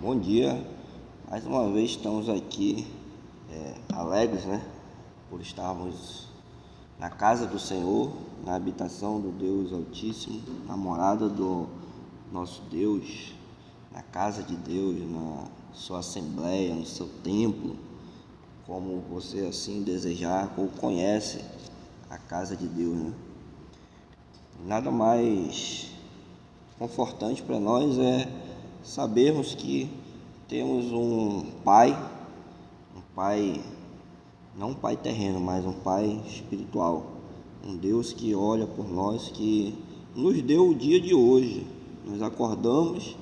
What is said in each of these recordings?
Bom dia, mais uma vez estamos aqui alegres, por estarmos na casa do Senhor, na habitação do Deus Altíssimo, na morada do nosso Deus, na casa de Deus, na sua assembleia, no seu templo, como você assim desejar ou conhece a casa de Deus, Nada mais confortante para nós é sabermos que temos um Pai, não um Pai terreno, mas um Pai espiritual, um Deus que olha por nós, que nos deu o dia de hoje. Nós acordamos,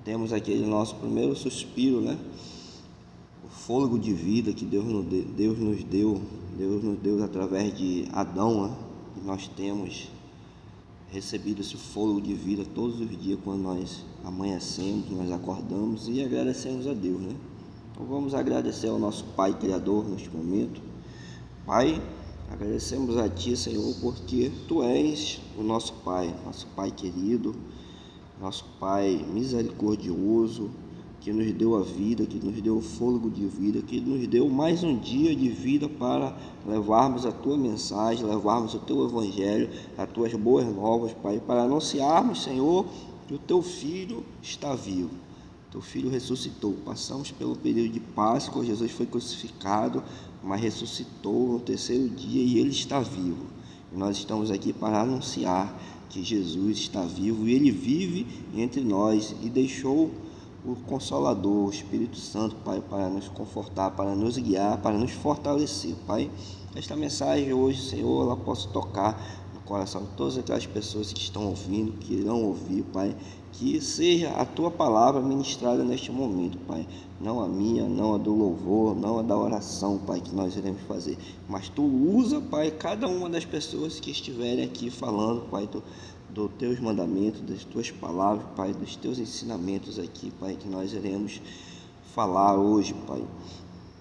temos aquele nosso primeiro suspiro, o fôlego de vida que Deus nos deu através de Adão, e nós temos recebido esse fôlego de vida todos os dias quando nós amanhecemos, nós acordamos e agradecemos a Deus, Então vamos agradecer ao nosso Pai Criador neste momento. Pai, agradecemos a Ti, Senhor, porque Tu és o nosso Pai querido, nosso Pai misericordioso, que nos deu a vida, que nos deu o fôlego de vida, que nos deu mais um dia de vida para levarmos a Tua mensagem, levarmos o Teu Evangelho, as Tuas boas novas, Pai, para anunciarmos, Senhor, que o Teu Filho está vivo, Teu Filho ressuscitou. Passamos pelo período de Páscoa, Jesus foi crucificado, mas ressuscitou no terceiro dia e Ele está vivo. E nós estamos aqui para anunciar que Jesus está vivo e Ele vive entre nós e deixou o Consolador, o Espírito Santo, Pai, para nos confortar, para nos guiar, para nos fortalecer, Pai. Esta mensagem hoje, Senhor, ela possa tocar no coração de todas aquelas pessoas que estão ouvindo, que irão ouvir, Pai, que seja a Tua palavra ministrada neste momento, Pai, não a minha, não a do louvor, não a da oração, Pai, que nós iremos fazer, mas Tu usa, Pai, cada uma das pessoas que estiverem aqui falando, Pai, dos Teus mandamentos, das Tuas palavras, Pai, dos Teus ensinamentos aqui, Pai, que nós iremos falar hoje, Pai.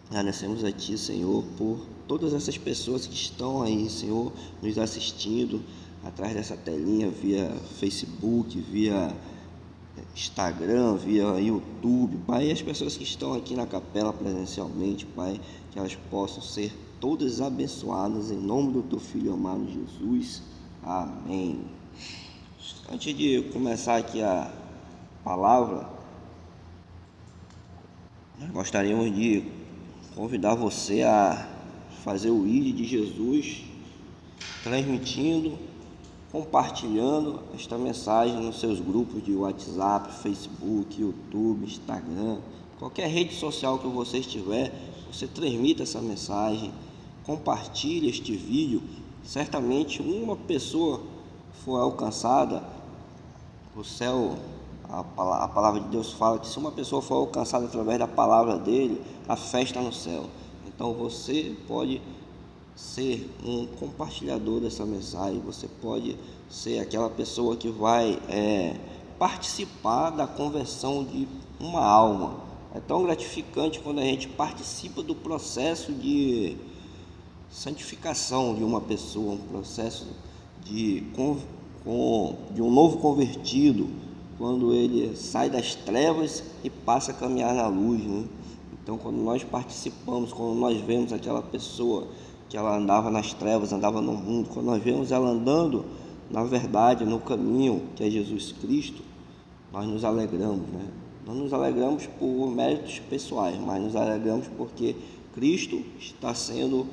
Agradecemos a Ti, Senhor, por todas essas pessoas que estão aí, Senhor, nos assistindo atrás dessa telinha, via Facebook, via Instagram, via YouTube, Pai, e as pessoas que estão aqui na capela presencialmente, Pai, que elas possam ser todas abençoadas em nome do Teu Filho amado Jesus. Amém. Antes de começar aqui a palavra, nós gostaríamos de convidar você a fazer o ID de Jesus, transmitindo, compartilhando esta mensagem nos seus grupos de WhatsApp, Facebook, YouTube, Instagram, qualquer rede social que você estiver, você transmita essa mensagem, compartilhe este vídeo. Certamente uma pessoa for alcançada, o céu, a palavra de Deus fala que se uma pessoa for alcançada através da palavra dele, a festa no céu. Então você pode ser um compartilhador dessa mensagem, você pode ser aquela pessoa que vai participar da conversão de uma alma. É tão gratificante quando a gente participa do processo de santificação de uma pessoa, um processo de um novo convertido, quando ele sai das trevas e passa a caminhar na luz, Então, quando nós participamos, quando nós vemos aquela pessoa que ela andava nas trevas, andava no mundo, quando nós vemos ela andando na verdade, no caminho que é Jesus Cristo, nós nos alegramos, Não nos alegramos por méritos pessoais, mas nos alegramos porque Cristo está sendo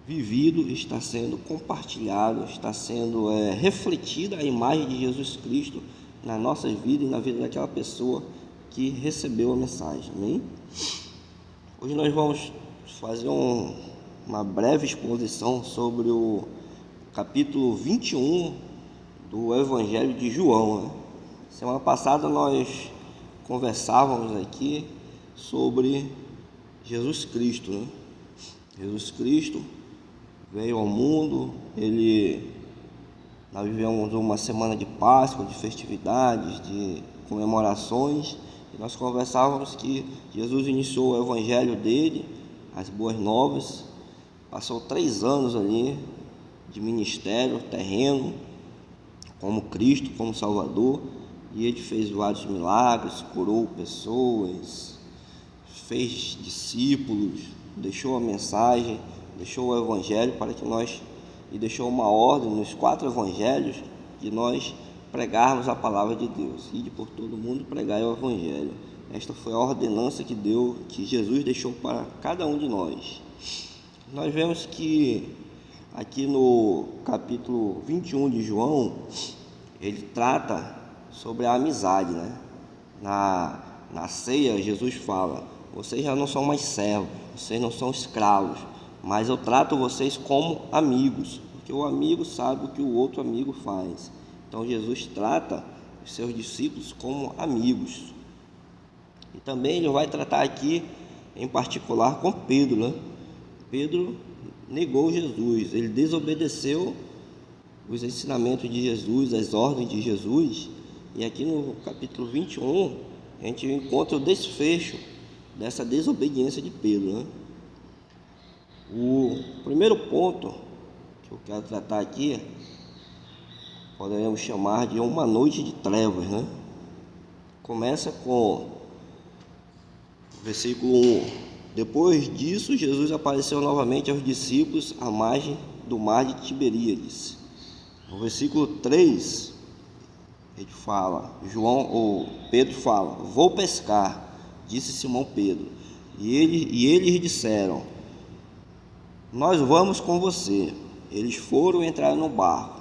vivido, está sendo compartilhado, está sendo refletida a imagem de Jesus Cristo na nossa vida e na vida daquela pessoa que recebeu a mensagem, amém? Hoje nós vamos fazer uma breve exposição sobre o capítulo 21 do Evangelho de João, Semana passada nós conversávamos aqui sobre Jesus Cristo, Jesus Cristo veio ao mundo, nós vivemos uma semana de Páscoa, de festividades, de comemorações, e nós conversávamos que Jesus iniciou o evangelho dele, as boas novas, passou 3 anos ali de ministério terreno, como Cristo, como Salvador, e ele fez vários milagres, curou pessoas, fez discípulos, deixou a mensagem, deixou o evangelho para que nós, e deixou uma ordem nos 4 evangelhos, que nós pregarmos a palavra de Deus, ide por todo mundo pregar o evangelho. Esta foi a ordenança que Jesus deixou para cada um de nós. Nós vemos que aqui no capítulo 21 de João, ele trata sobre a amizade, né? Na ceia, Jesus fala: vocês já não são mais servos, vocês não são escravos, mas eu trato vocês como amigos, porque o amigo sabe o que o outro amigo faz. Então Jesus trata os seus discípulos como amigos. E também ele vai tratar aqui em particular com Pedro, né? Pedro negou Jesus, ele desobedeceu os ensinamentos de Jesus, as ordens de Jesus. E aqui no capítulo 21 a gente encontra o desfecho dessa desobediência de Pedro, né? O primeiro ponto que eu quero tratar aqui poderíamos chamar de uma noite de trevas, né? Começa com o versículo 1. Depois disso, Jesus apareceu novamente aos discípulos à margem do mar de Tiberíades. No versículo 3, ele fala, Pedro fala: vou pescar, disse Simão Pedro. E eles disseram: nós vamos com você. Eles foram entrar no barco.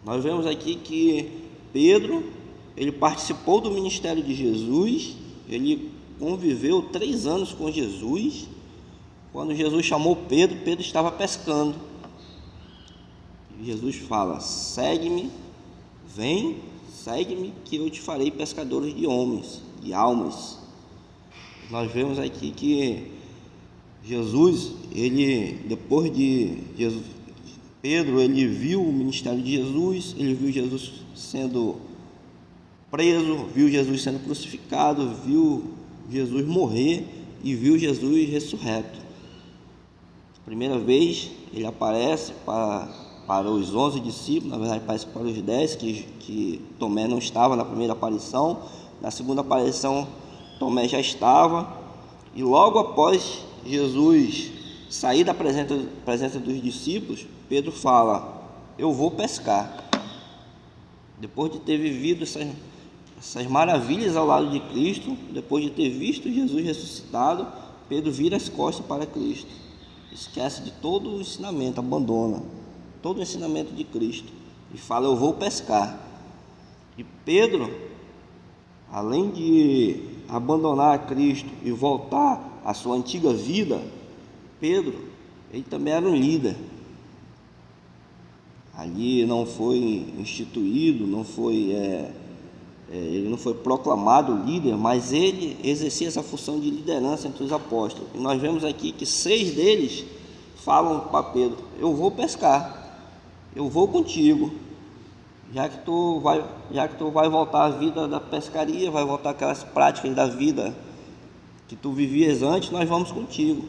Nós vemos aqui que Pedro, ele participou do ministério de Jesus, ele conviveu 3 anos com Jesus. Quando Jesus chamou Pedro, Pedro estava pescando. E Jesus fala: segue-me, vem, segue-me, que eu te farei pescadores de homens, de almas. Nós vemos aqui que Jesus, Pedro, ele viu o ministério de Jesus, ele viu Jesus sendo preso, viu Jesus sendo crucificado, viu Jesus morrer e viu Jesus ressurreto. Primeira vez ele aparece para os 11 discípulos, na verdade aparece para os 10, que Tomé não estava na primeira aparição. Na segunda aparição Tomé já estava, e logo após Jesus sair da presença dos discípulos, Pedro fala: eu vou pescar. Depois de ter vivido essas maravilhas ao lado de Cristo, depois de ter visto Jesus ressuscitado, Pedro vira as costas para Cristo, esquece de todo o ensinamento, abandona todo o ensinamento de Cristo e fala: eu vou pescar. E Pedro, além de abandonar Cristo e voltar à sua antiga vida, Pedro, ele também era um líder. Ali não foi instituído, ele não foi proclamado líder, mas ele exercia essa função de liderança entre os apóstolos. E nós vemos aqui que 6 deles falam para Pedro: eu vou pescar, eu vou contigo, já que tu vai voltar à vida da pescaria, vai voltar aquelas práticas da vida que tu vivias antes, nós vamos contigo.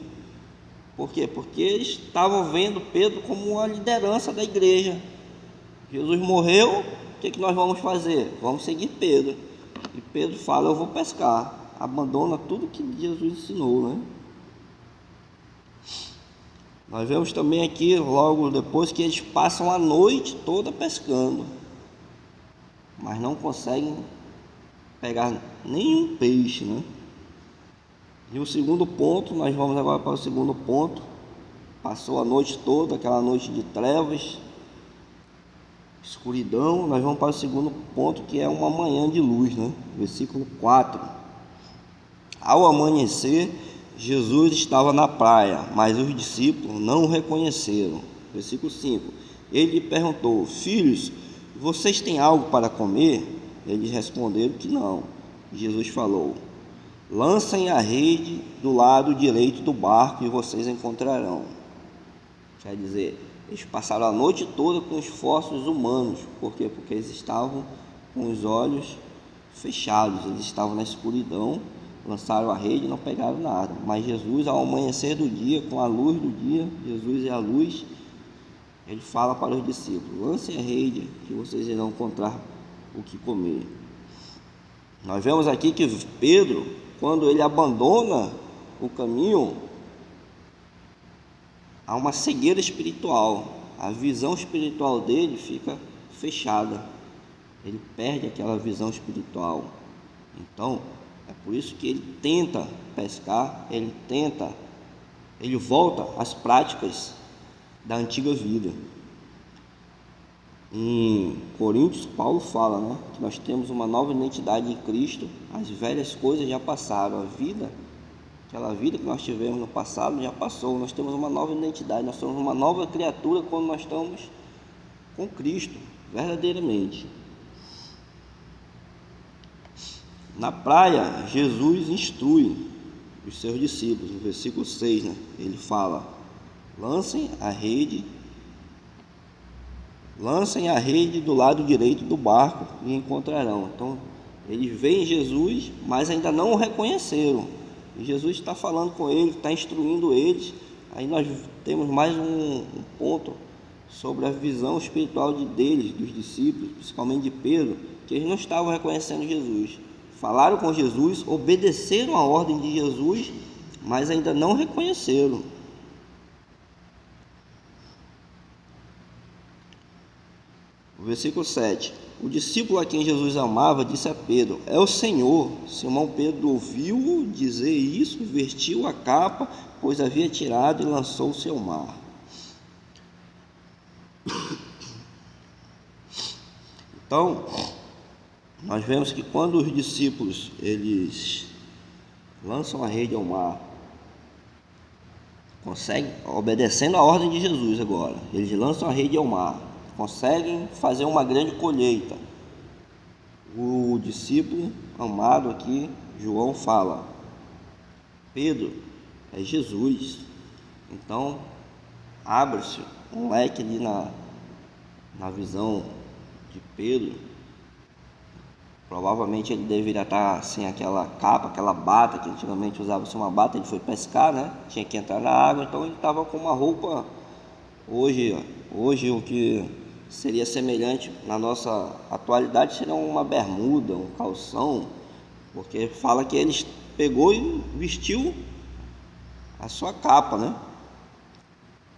Por quê? Porque eles estavam vendo Pedro como uma liderança da igreja. Jesus morreu, o que nós vamos fazer? Vamos seguir Pedro. E Pedro fala: eu vou pescar. Abandona tudo que Jesus ensinou, né? Nós vemos também aqui, logo depois, que eles passam a noite toda pescando, mas não conseguem pegar nenhum peixe, né? E o segundo ponto, nós vamos agora para o segundo ponto. Passou a noite toda, aquela noite de trevas, escuridão. Nós vamos para o segundo ponto, que é uma manhã de luz, né? Versículo 4. Ao amanhecer, Jesus estava na praia, mas os discípulos não o reconheceram. Versículo 5. Ele lhe perguntou: filhos, vocês têm algo para comer? Eles responderam que não. Jesus falou: lancem a rede do lado direito do barco e vocês encontrarão. Quer dizer, eles passaram a noite toda com esforços humanos. Por quê? Porque eles estavam com os olhos fechados, eles estavam na escuridão, lançaram a rede e não pegaram nada. Mas Jesus, ao amanhecer do dia, com a luz do dia, Jesus é a luz, ele fala para os discípulos: lancem a rede que vocês irão encontrar o que comer. Nós vemos aqui que Pedro, quando ele abandona o caminho, há uma cegueira espiritual, a visão espiritual dele fica fechada, ele perde aquela visão espiritual. Então, é por isso que ele tenta pescar, ele volta às práticas da antiga vida. Em Coríntios, Paulo fala, que nós temos uma nova identidade em Cristo, as velhas coisas já passaram, aquela vida que nós tivemos no passado já passou, nós temos uma nova identidade, nós somos uma nova criatura quando nós estamos com Cristo, verdadeiramente. Na praia, Jesus instrui os seus discípulos, no versículo 6, ele fala: lancem a rede do lado direito do barco e encontrarão. Então, eles veem Jesus, mas ainda não o reconheceram. E Jesus está falando com eles, está instruindo eles. Aí nós temos mais um ponto sobre a visão espiritual deles, dos discípulos, principalmente de Pedro, que eles não estavam reconhecendo Jesus. Falaram com Jesus, obedeceram a ordem de Jesus, mas ainda não reconheceram. O versículo 7. O discípulo a quem Jesus amava disse a Pedro: é o Senhor. Simão Pedro ouviu-o dizer isso, vestiu a capa, pois havia tirado, e lançou-se ao mar. Então, nós vemos que quando os discípulos eles lançam a rede ao mar, conseguem, obedecendo a ordem de Jesus agora, eles lançam a rede ao mar, conseguem fazer uma grande colheita. O discípulo amado aqui, João, fala: Pedro, é Jesus. Então, abre-se um leque ali na visão de Pedro. Provavelmente ele deveria estar sem aquela capa, aquela bata, que antigamente usava-se uma bata. Ele foi pescar, tinha que entrar na água, então ele estava com uma roupa, hoje o que seria semelhante na nossa atualidade seria uma bermuda, um calção, porque fala que ele pegou e vestiu a sua capa,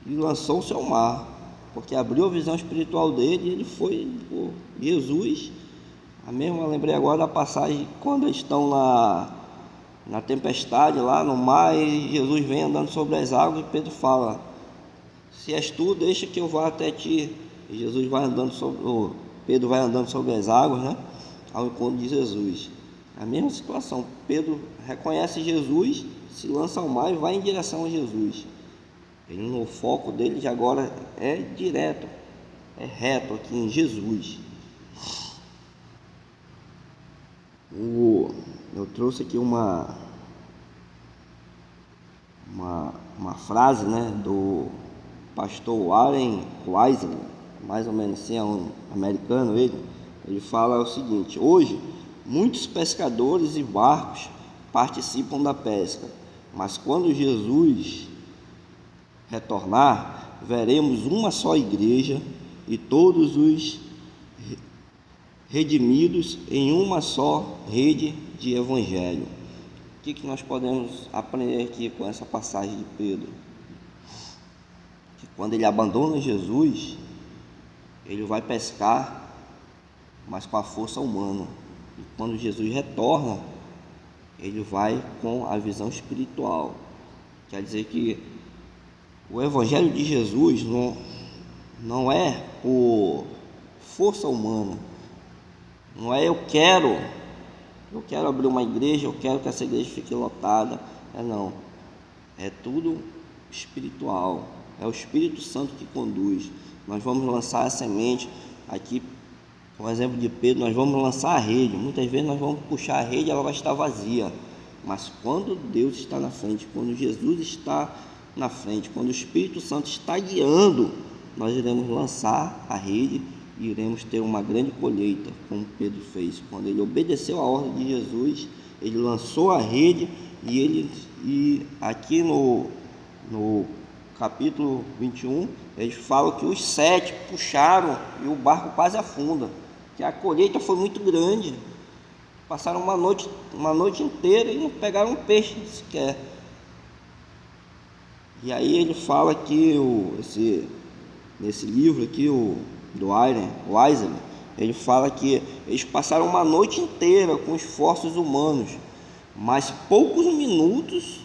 e lançou-se ao mar, porque abriu a visão espiritual dele, e ele foi por Jesus. Eu lembrei agora da passagem quando eles estão na tempestade lá no mar, e Jesus vem andando sobre as águas, e Pedro fala: se és tu, deixa que eu vá até ti. E Jesus vai andando Pedro vai andando sobre as águas, ao encontro de Jesus. A mesma situação, Pedro reconhece Jesus, se lança ao mar e vai em direção a Jesus. O foco dele de agora é direto, é reto aqui em Jesus. Eu trouxe aqui uma frase, do pastor Warren Wiersbe, mais ou menos assim, é um americano. Ele fala o seguinte: hoje muitos pescadores e barcos participam da pesca, mas quando Jesus retornar, veremos uma só igreja e todos os redimidos em uma só rede de evangelho. O que nós podemos aprender aqui com essa passagem de Pedro? Que quando ele abandona Jesus, ele vai pescar, mas com a força humana. E quando Jesus retorna, ele vai com a visão espiritual. Quer dizer que o evangelho de Jesus não é por força humana. Não é eu quero abrir uma igreja, eu quero que essa igreja fique lotada. Não. É tudo espiritual. É o Espírito Santo que conduz. Nós vamos lançar a semente. Aqui, com o exemplo de Pedro, nós vamos lançar a rede. Muitas vezes nós vamos puxar a rede, ela vai estar vazia. Mas quando Deus está na frente, quando Jesus está na frente, quando o Espírito Santo está guiando, nós iremos lançar a rede e iremos ter uma grande colheita, como Pedro fez. Quando ele obedeceu a ordem de Jesus, ele lançou a rede, e aqui no capítulo 21, eles falam que os 7 puxaram e o barco quase afunda. que a colheita foi muito grande. Passaram uma noite inteira e não pegaram um peixe sequer. E aí ele fala aqui, nesse livro aqui, do Weiser, ele fala que eles passaram uma noite inteira com esforços humanos, mas poucos minutos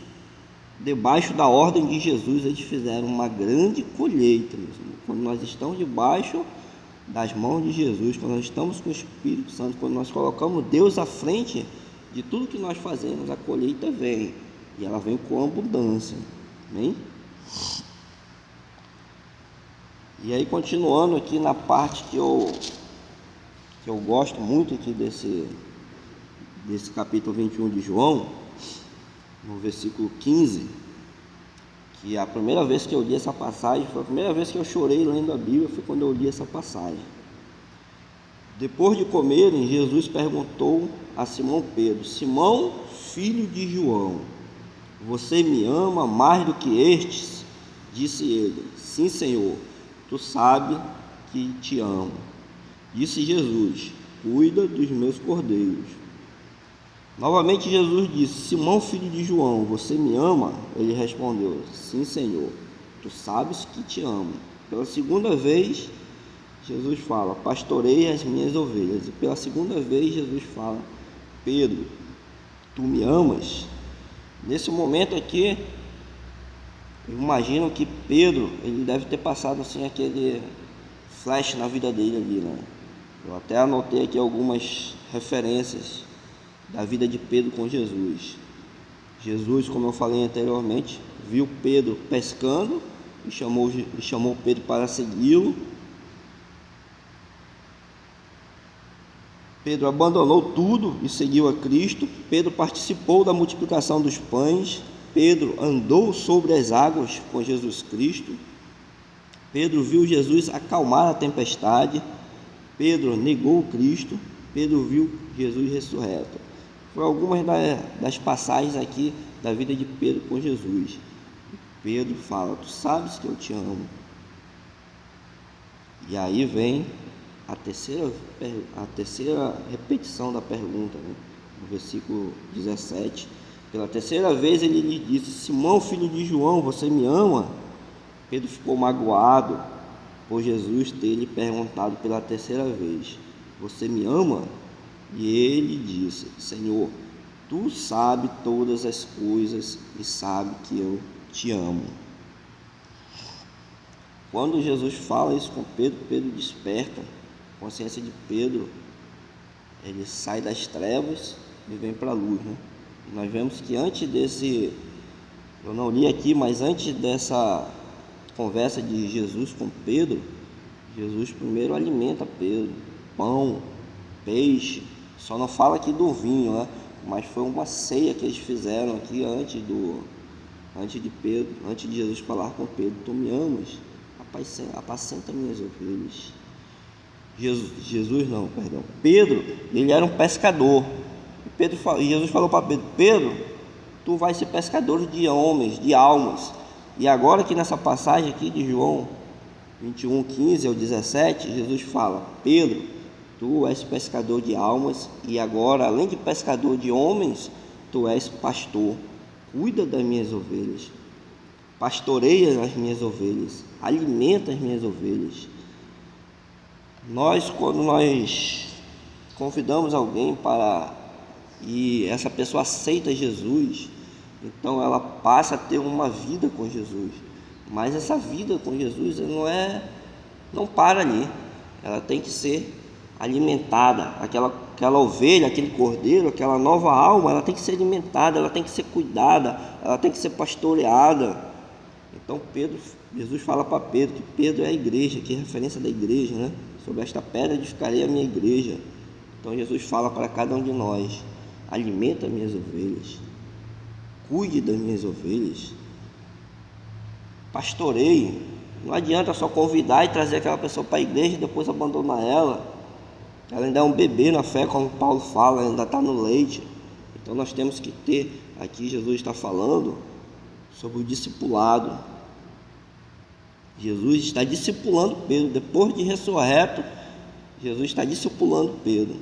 debaixo da ordem de Jesus eles fizeram uma grande colheita. Quando nós estamos debaixo das mãos de Jesus, quando nós estamos com o Espírito Santo, quando nós colocamos Deus à frente de tudo que nós fazemos, a colheita vem, e ela vem com abundância. Amém? E aí, continuando aqui na parte que eu gosto muito aqui desse capítulo 21 de João, no versículo 15, que a primeira vez que eu li essa passagem, foi a primeira vez que eu chorei lendo a Bíblia, foi quando eu li essa passagem. Depois de comerem, Jesus perguntou a Simão Pedro: Simão, filho de João, você me ama mais do que estes? Disse ele: Sim, Senhor, tu sabes que te amo. Disse Jesus: Cuida dos meus cordeiros. Novamente Jesus disse: Simão, filho de João, você me ama? Ele respondeu: Sim, Senhor, tu sabes que te amo. Pela segunda vez, Jesus fala: Pastorei as minhas ovelhas. E pela segunda vez, Jesus fala: Pedro, tu me amas? Nesse momento aqui, eu imagino que Pedro, ele deve ter passado assim aquele flash na vida dele ali, né? Eu até anotei aqui algumas referências da vida de Pedro com Jesus. Jesus, como eu falei anteriormente, viu Pedro pescando e chamou Pedro para segui-lo. Pedro abandonou tudo e seguiu a Cristo. Pedro participou da multiplicação dos pães. Pedro andou sobre as águas com Jesus Cristo. Pedro viu Jesus acalmar a tempestade. Pedro negou Cristo. Pedro viu Jesus ressurreto. Foram algumas das passagens aqui da vida de Pedro com Jesus. Pedro fala: Tu sabes que eu te amo. E aí vem a terceira repetição da pergunta, né? No versículo 17. Pela terceira vez ele lhe disse: Simão, filho de João, você me ama? Pedro ficou magoado por Jesus ter lhe perguntado pela terceira vez: Você me ama? E ele disse: Senhor, tu sabes todas as coisas e sabe que eu te amo. Quando Jesus fala isso com Pedro, Pedro desperta a consciência de Pedro. Ele sai das trevas e vem para a luz, né? E nós vemos que antes desse, eu não li aqui, mas antes dessa conversa de Jesus com Pedro, Jesus primeiro alimenta Pedro, pão, peixe. Só não fala aqui do vinho, né? Mas foi uma ceia que eles fizeram aqui antes de Jesus falar com Pedro: Tu me amas? Apacenta minhas ovelhas. Pedro, ele era um pescador. Jesus falou para Pedro: Pedro, tu vais ser pescador de homens, de almas. E agora aqui nessa passagem aqui de João 21, 15 ao 17, Jesus fala: Pedro, tu és pescador de almas, e agora, além de pescador de homens, tu és pastor. Cuida das minhas ovelhas, pastoreia as minhas ovelhas, alimenta as minhas ovelhas. Quando nós convidamos alguém e essa pessoa aceita Jesus, então ela passa a ter uma vida com Jesus. Mas essa vida com Jesus não para ali. Ela tem que ser alimentada. Aquela ovelha, aquele cordeiro, aquela nova alma, ela tem que ser alimentada, ela tem que ser cuidada, ela tem que ser pastoreada. Então Jesus fala para Pedro que Pedro é a igreja, que é referência da igreja, né? Sobre esta pedra edificarei a minha igreja. Então Jesus fala para cada um de nós: alimenta as minhas ovelhas, cuide das minhas ovelhas, pastoreie. Não adianta só convidar e trazer aquela pessoa para a igreja e depois abandonar ela. Ela ainda é um bebê na fé, como Paulo fala, ainda está no leite. Então nós temos que ter, aqui Jesus está falando sobre o discipulado. Jesus está discipulando Pedro. Depois de ressurreto, Jesus está discipulando Pedro.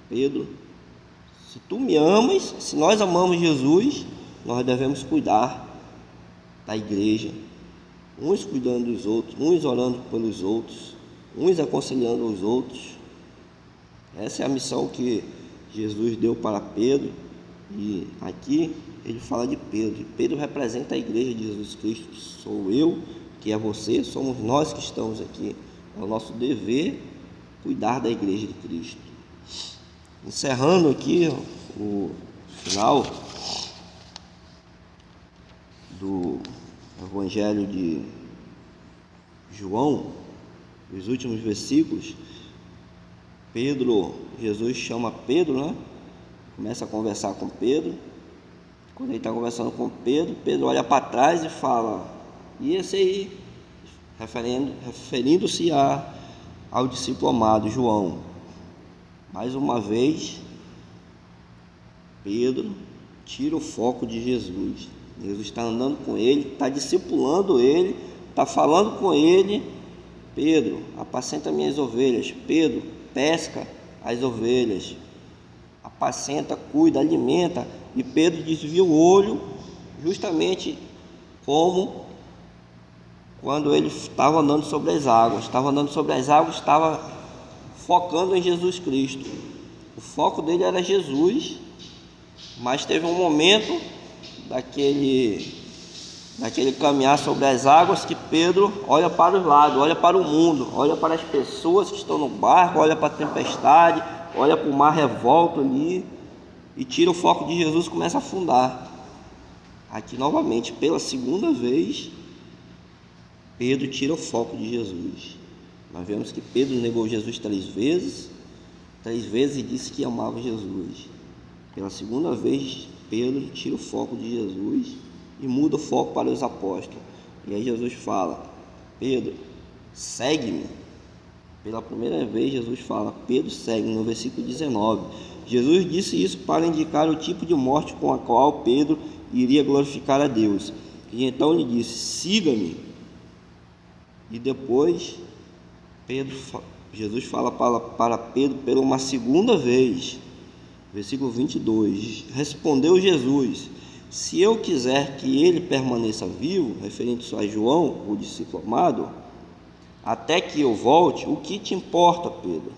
Pedro, se tu me amas, se nós amamos Jesus, nós devemos cuidar da igreja, uns cuidando dos outros, uns orando pelos outros, uns aconselhando os outros. Essa é a missão que Jesus deu para Pedro, e aqui ele fala de Pedro. Pedro representa a igreja de Jesus Cristo. Sou eu, que é você, somos nós que estamos aqui. É o nosso dever cuidar da igreja de Cristo. Encerrando aqui o final do Evangelho de João, os últimos versículos, Jesus chama Pedro, né? Começa a conversar com Pedro. Quando ele está conversando com Pedro, Pedro olha para trás e fala: e esse aí? Referindo-se ao discípulo amado João. Mais uma vez, Pedro tira o foco de Jesus. Jesus está andando com ele, está discipulando ele, está falando com ele. Pedro, apacenta minhas ovelhas. Pedro, pesca as ovelhas. Apacenta, cuida, alimenta. E Pedro desvia o olho, justamente como quando ele estava andando sobre as águas. Estava focando em Jesus Cristo. O foco dele era Jesus, mas teve um momento daquele caminhar sobre as águas que Pedro olha para os lados, olha para o mundo, olha para as pessoas que estão no barco, olha para a tempestade, olha para o mar revolto ali e tira o foco de Jesus e começa a afundar. Aqui novamente, pela segunda vez, Pedro tira o foco de Jesus. Nós vemos que Pedro negou Jesus 3 vezes e disse que amava Jesus. Pela segunda vez, Pedro tira o foco de Jesus e muda o foco para os apóstolos. E aí Jesus fala: Pedro, segue-me. Pela primeira vez Jesus fala: Pedro, segue-me, no versículo 19. Jesus disse isso para indicar o tipo de morte com a qual Pedro iria glorificar a Deus. E então ele disse: siga-me. E depois Jesus fala para Pedro pela uma segunda vez. Versículo 22. Respondeu Jesus: se eu quiser que ele permaneça vivo, referindo-se a João, o discípulo amado, até que eu volte, o que te importa, Pedro?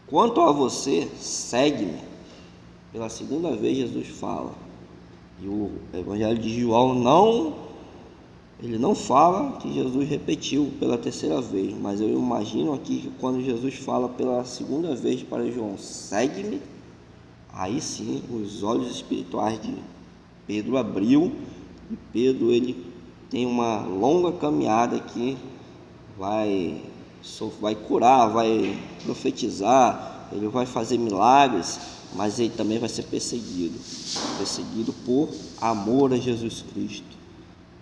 Quanto a você, segue-me. Pela segunda vez Jesus fala. E o Evangelho de João não fala que Jesus repetiu pela terceira vez, mas eu imagino aqui que quando Jesus fala pela segunda vez para João: segue-me, aí sim os olhos espirituais de Pedro abriu, e Pedro ele tem uma longa caminhada que vai curar, vai profetizar, ele vai fazer milagres, mas ele também vai ser perseguido por amor a Jesus Cristo.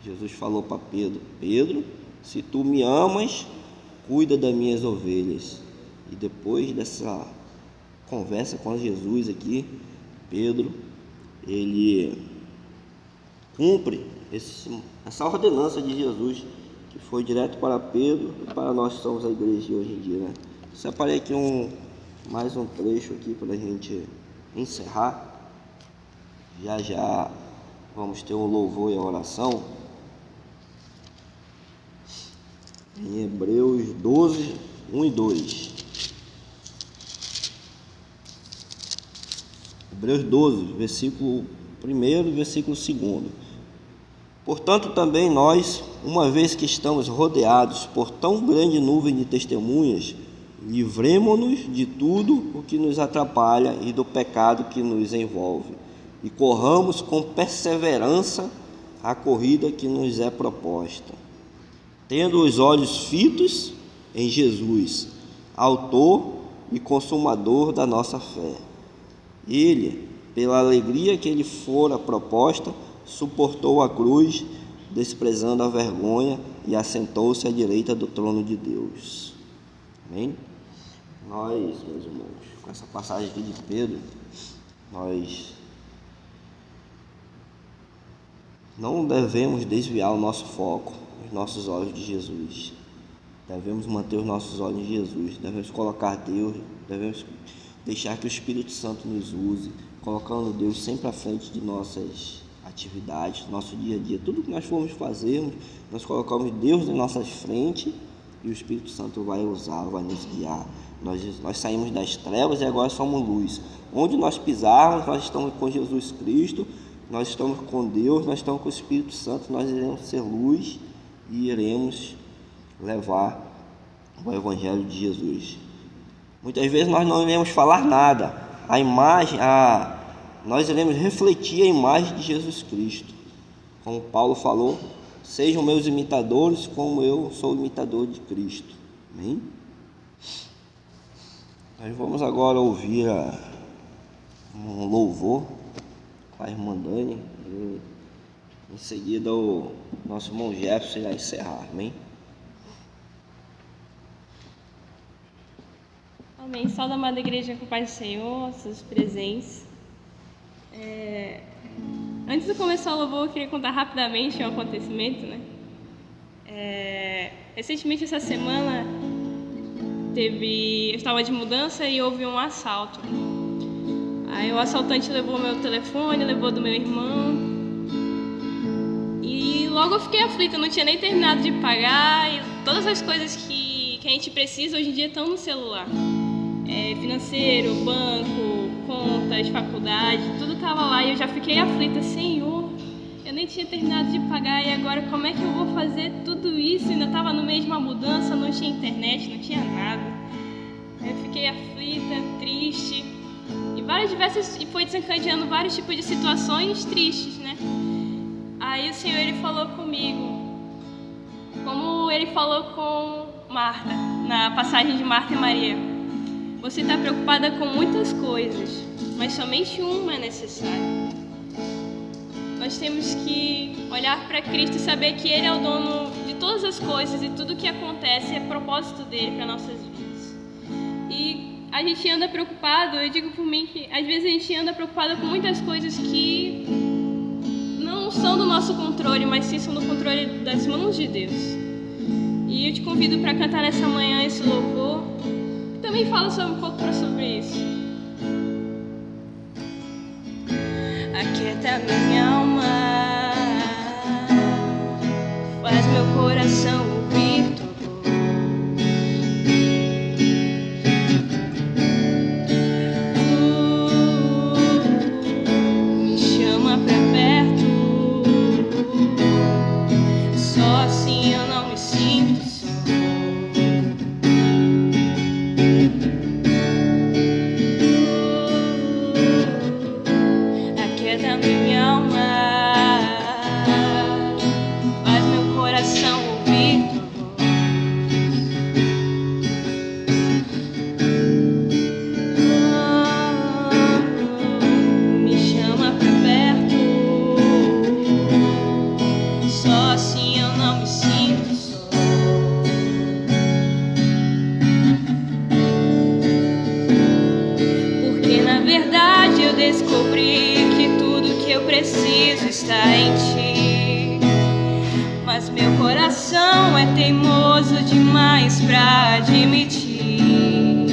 Jesus falou para Pedro: Pedro, se tu me amas, cuida das minhas ovelhas. E depois dessa conversa com Jesus aqui, Pedro ele cumpre essa ordenança de Jesus, que foi direto para Pedro e para nós que somos a igreja de hoje em dia, né? Separei aqui mais um trecho aqui para a gente encerrar. Já vamos ter o louvor e a oração em Hebreus 12, 1 e 2. Hebreus 12, versículo 1 e versículo 2. Portanto, também nós, uma vez que estamos rodeados por tão grande nuvem de testemunhas, livremo-nos de tudo o que nos atrapalha e do pecado que nos envolve, e corramos com perseverança a corrida que nos é proposta, tendo os olhos fitos em Jesus, autor e consumador da nossa fé. Ele, pela alegria que lhe fora proposta, suportou a cruz, desprezando a vergonha, e assentou-se à direita do trono de Deus. Amém? Nós, meus irmãos, com essa passagem aqui de Pedro, nós não devemos desviar o nosso foco, os nossos olhos de Jesus. Devemos manter os nossos olhos em Jesus, devemos colocar Deus, devemos deixar que o Espírito Santo nos use, colocando Deus sempre à frente de nossas atividades, nosso dia a dia. Tudo que nós formos fazermos, nós colocamos Deus em nossas frentes e o Espírito Santo vai usar, vai nos guiar. Nós saímos das trevas e agora somos luz. Onde nós pisarmos, nós estamos com Jesus Cristo, nós estamos com Deus, nós estamos com o Espírito Santo, nós iremos ser luz e iremos levar o Evangelho de Jesus. Muitas vezes nós não iremos falar nada, nós iremos refletir a imagem de Jesus Cristo. Como Paulo falou, sejam meus imitadores como eu sou imitador de Cristo. Amém? Nós vamos agora ouvir um louvor com a irmã Dani. Em seguida o nosso irmão Jefferson irá encerrar. Amém? Amém. Salve a amada igreja com o Pai do Senhor, seus presentes. Antes de começar o louvor, eu queria contar rapidamente um acontecimento, né? Recentemente, essa semana, eu estava de mudança e houve um assalto. Aí o assaltante levou meu telefone, levou do meu irmão. E logo eu fiquei aflita, eu não tinha nem terminado de pagar. E todas as coisas que a gente precisa hoje em dia estão no celular. Financeiro, banco, contas, faculdade, tudo estava lá e eu já fiquei aflita. Senhor, eu nem tinha terminado de pagar e agora como é que eu vou fazer tudo isso? Ainda estava no meio de uma mudança, não tinha internet, não tinha nada. Aí eu fiquei aflita, triste e foi desencadeando vários tipos de situações tristes, né? Aí o Senhor, Ele falou comigo, como Ele falou com Marta, na passagem de Marta e Maria. Você está preocupada com muitas coisas, mas somente uma é necessária. Nós temos que olhar para Cristo e saber que Ele é o dono de todas as coisas e tudo que acontece é propósito dele para nossas vidas. E a gente anda preocupado, eu digo por mim que às vezes a gente anda preocupado com muitas coisas que não são do nosso controle, mas sim são do controle das mãos de Deus. E eu te convido para cantar nessa manhã esse louvor. Também fala um pouco sobre isso. Aquieta minha alma, faz meu coração ouvir tua voz. Me chama pra perto, só assim eu não me sinto só. Descobri que tudo que eu preciso está em ti, mas meu coração é teimoso demais pra admitir.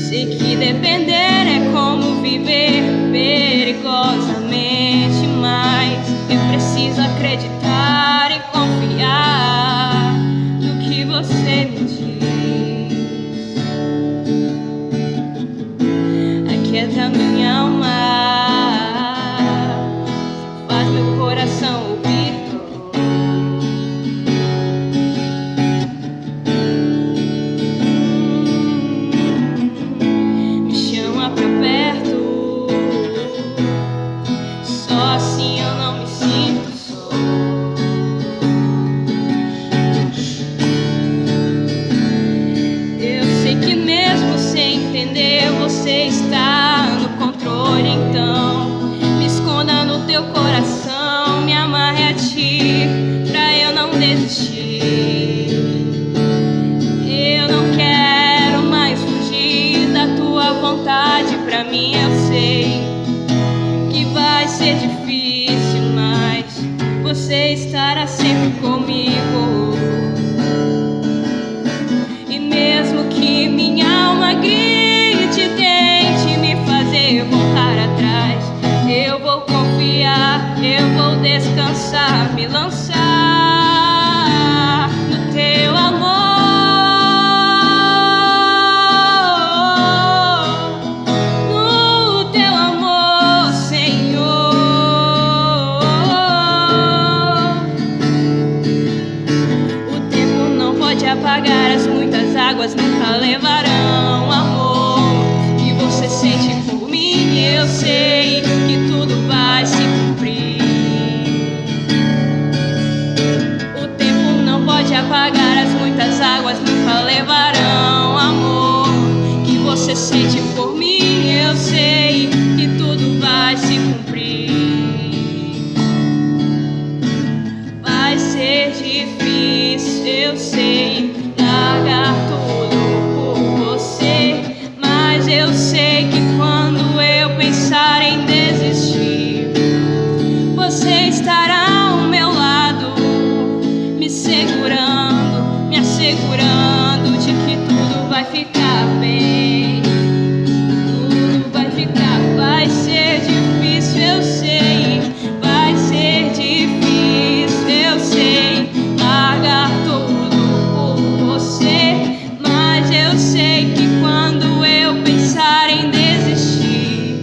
Sei que depender é como viver perigosamente, mas eu preciso acreditar e confiar no que você me diz. Aquieta minha alma, faz meu coração ouvir tua voz. Me chama pra perto, só assim eu não me sinto só. Eu sei que mesmo sem entender você está no controle, então me esconda no teu coração, me amarre a ti pra eu não desistir. Eu não quero mais fugir da tua vontade, pra mim eu sei que vai ser difícil, mas você estará sempre comigo. eu sei que tudo vai se cumprir. O tempo não pode apagar as muitas águas, nunca levarão amor que você sente por mim. Eu sei que tudo vai se cumprir. Vai ser difícil, eu sei, largar tudo por você, mas eu sei que quando eu pensar em desistir, você estará ao meu lado, me segurando, me assegurando de que tudo vai ficar bem. Tudo vai ficar, vai ser difícil, eu sei, vai ser difícil, eu sei, largar tudo por você, mas eu sei que quando eu pensar em desistir,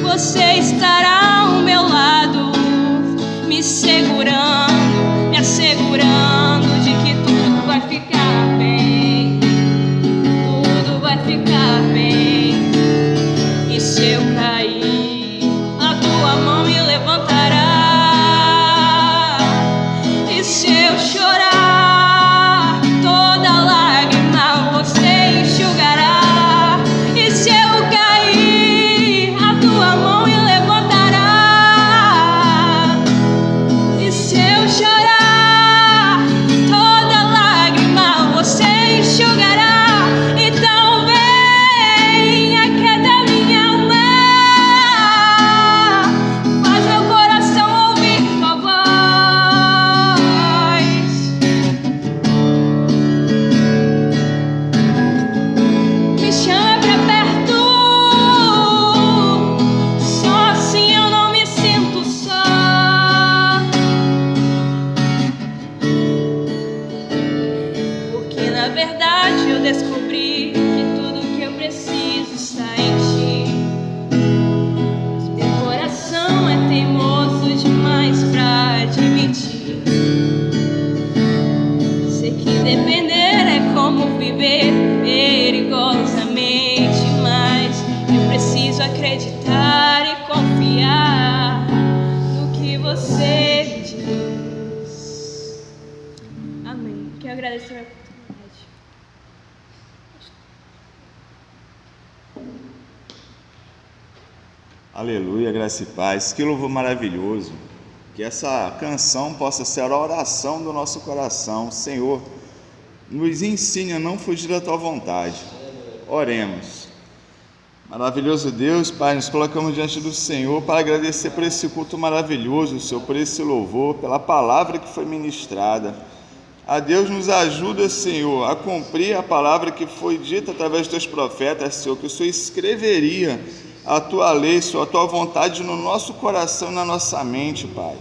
você estará ao meu lado, me segurando, me assegurando de que tudo vai ficar bem. Tudo vai ficar bem. E se eu cair, a tua mão me levantará. E se eu chorar, toda lágrima você enxugará. E se eu cair, a tua mão me levantará. E se eu chorar, toda lágrima você enxugará. Então vem, aquieta minha alma, faz meu coração ouvir tua voz. Me chama pra perto, só assim eu não me sinto só. Porque na verdade eu descobri que tudo que eu preciso está em ti. Mas meu coração é teimoso demais pra admitir. Sei que depender é como viver perigosamente, mas eu preciso acreditar e confiar no que você diz. Amém. Quero agradecer a oportunidade. Aleluia, graça e paz. Que louvor maravilhoso. Que essa canção possa ser a oração do nosso coração. Senhor, nos ensine a não fugir da tua vontade. Oremos. Maravilhoso Deus, Pai, nos colocamos diante do Senhor para agradecer por esse culto maravilhoso, Senhor, por esse louvor, pela palavra que foi ministrada. A Deus nos ajuda, Senhor, a cumprir a palavra que foi dita através dos teus profetas, Senhor, que o Senhor escreveria a tua lei, Senhor, a tua vontade no nosso coração e na nossa mente, Pai,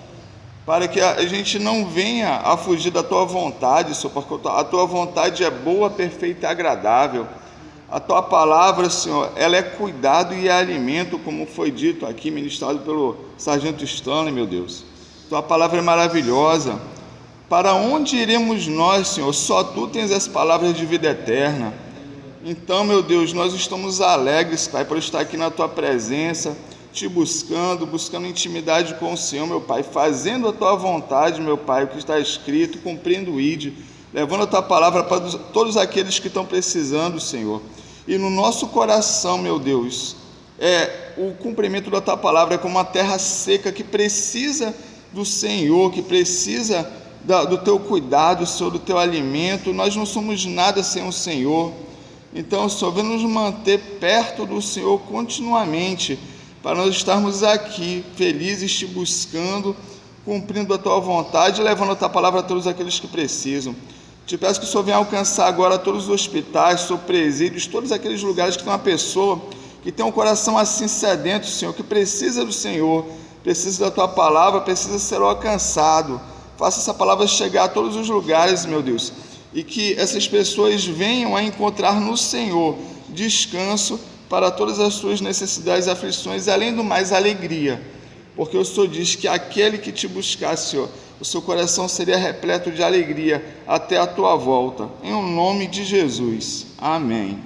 para que a gente não venha a fugir da tua vontade, Senhor, porque a tua vontade é boa, perfeita e agradável. A tua palavra, Senhor, ela é cuidado e é alimento, como foi dito aqui, ministrado pelo sargento Stanley, meu Deus. Tua palavra é maravilhosa. Para onde iremos nós, Senhor? Só tu tens as palavras de vida eterna. Então, meu Deus, nós estamos alegres, Pai, por estar aqui na tua presença, te buscando intimidade com o Senhor, meu Pai, fazendo a tua vontade, meu Pai, o que está escrito, cumprindo o ID, levando a tua palavra para todos aqueles que estão precisando, Senhor. E no nosso coração, meu Deus, o cumprimento da tua palavra é como uma terra seca que precisa do Senhor, que precisa do teu cuidado, Senhor, do teu alimento. Nós não somos nada sem o Senhor. Então, Senhor, vem nos manter perto do Senhor continuamente, para nós estarmos aqui felizes, te buscando, cumprindo a tua vontade, levando a tua palavra a todos aqueles que precisam. Te peço que o Senhor venha alcançar agora todos os hospitais, Senhor, presídios, todos aqueles lugares que tem uma pessoa que tem um coração assim sedento, Senhor, que precisa do Senhor, precisa da tua palavra, precisa ser alcançado. Faça essa palavra chegar a todos os lugares, meu Deus, e que essas pessoas venham a encontrar no Senhor descanso para todas as suas necessidades e aflições, e além do mais, alegria, porque o Senhor diz que aquele que te buscar, Senhor, o seu coração seria repleto de alegria até a tua volta. Em nome de Jesus. Amém.